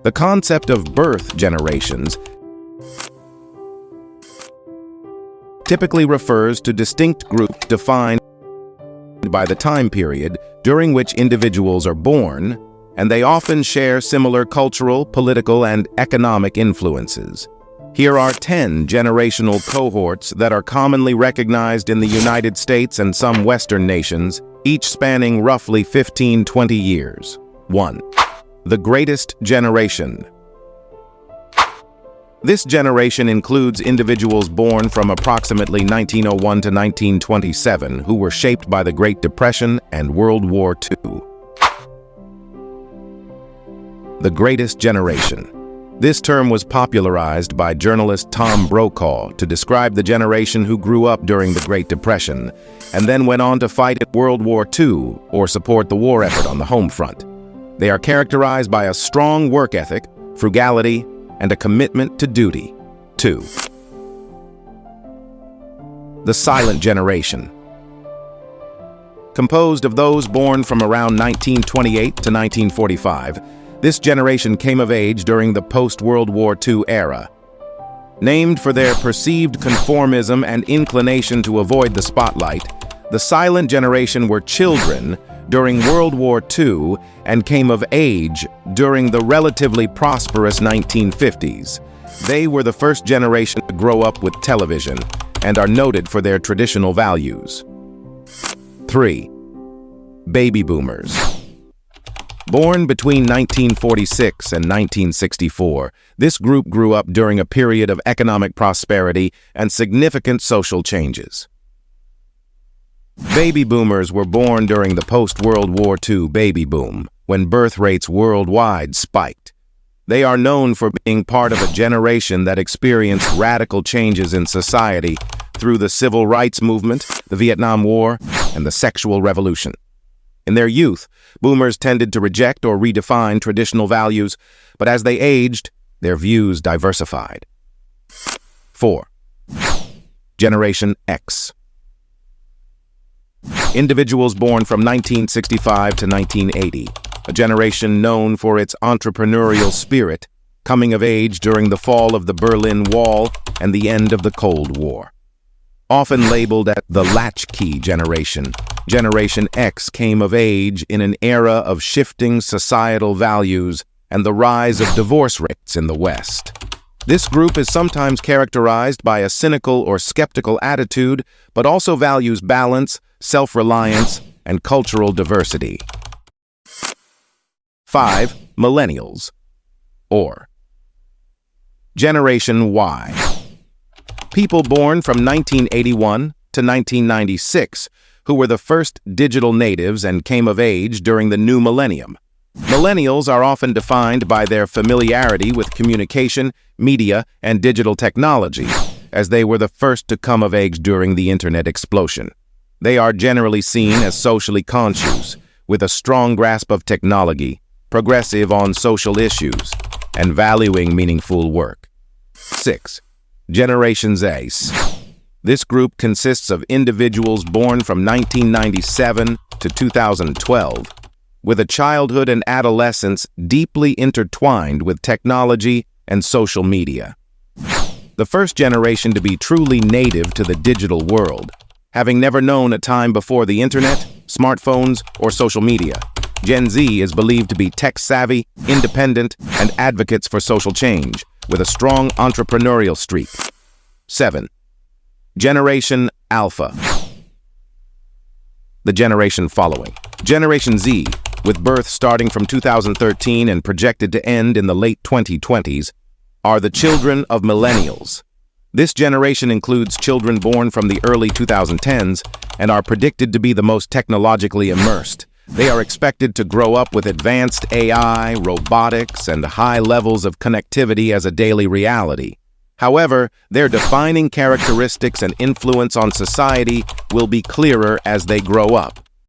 The concept of birth generations typically refers to distinct groups defined by the time period during which individuals are born, and they often share similar cultural, political, and economic influences. Here are 10 generational cohorts that are commonly recognized in the United States and some Western nations, each spanning roughly 15-20 years. 1. The Greatest Generation. This generation includes individuals born from approximately 1901 to 1927 who were shaped by the Great Depression and World War II. The Greatest Generation. This term was popularized by journalist Tom Brokaw to describe the generation who grew up during the Great Depression and then went on to fight in World War II or support the war effort on the home front. They are characterized by a strong work ethic, frugality, and a commitment to duty. 2. The Silent Generation. Composed of those born from around 1928 to 1945, this generation came of age during the post-World War II era. Named for their perceived conformism and inclination to avoid the spotlight, the Silent Generation were children during World War II and came of age during the relatively prosperous 1950s. They were the first generation to grow up with television and are noted for their traditional values. 3. Baby Boomers. Born between 1946 and 1964, this group grew up during a period of economic prosperity and significant social changes. Baby boomers were born during the post-World War II baby boom, when birth rates worldwide spiked. They are known for being part of a generation that experienced radical changes in society through the civil rights movement, the Vietnam War, and the sexual revolution. In their youth, boomers tended to reject or redefine traditional values, but as they aged, their views diversified. 4. Generation X. Individuals born from 1965 to 1980, a generation known for its entrepreneurial spirit, coming of age during the fall of the Berlin Wall and the end of the Cold War. Often labeled as the latchkey generation, Generation X came of age in an era of shifting societal values and the rise of divorce rates in the West. This group is sometimes characterized by a cynical or skeptical attitude, but also values balance, self-reliance, and cultural diversity. 5. Millennials, or Generation Y. People born from 1981 to 1996, who were the first digital natives and came of age during the new millennium. Millennials are often defined by their familiarity with communication, media, and digital technology, as they were the first to come of age during the internet explosion. They are generally seen as socially conscious, with a strong grasp of technology, progressive on social issues, and valuing meaningful work. 6. Generation Z. This group consists of individuals born from 1997 to 2012, with a childhood and adolescence deeply intertwined with technology and social media. The first generation to be truly native to the digital world, having never known a time before the internet, smartphones, or social media. Gen Z is believed to be tech-savvy, independent, and advocates for social change, with a strong entrepreneurial streak. 7. Generation Alpha. The generation following. Generation Z, with birth starting from 2013 and projected to end in the late 2020s, are the children of millennials. This generation includes children born from the early 2010s and are predicted to be the most technologically immersed. They are expected to grow up with advanced AI, robotics, and high levels of connectivity as a daily reality. However, their defining characteristics and influence on society will be clearer as they grow up.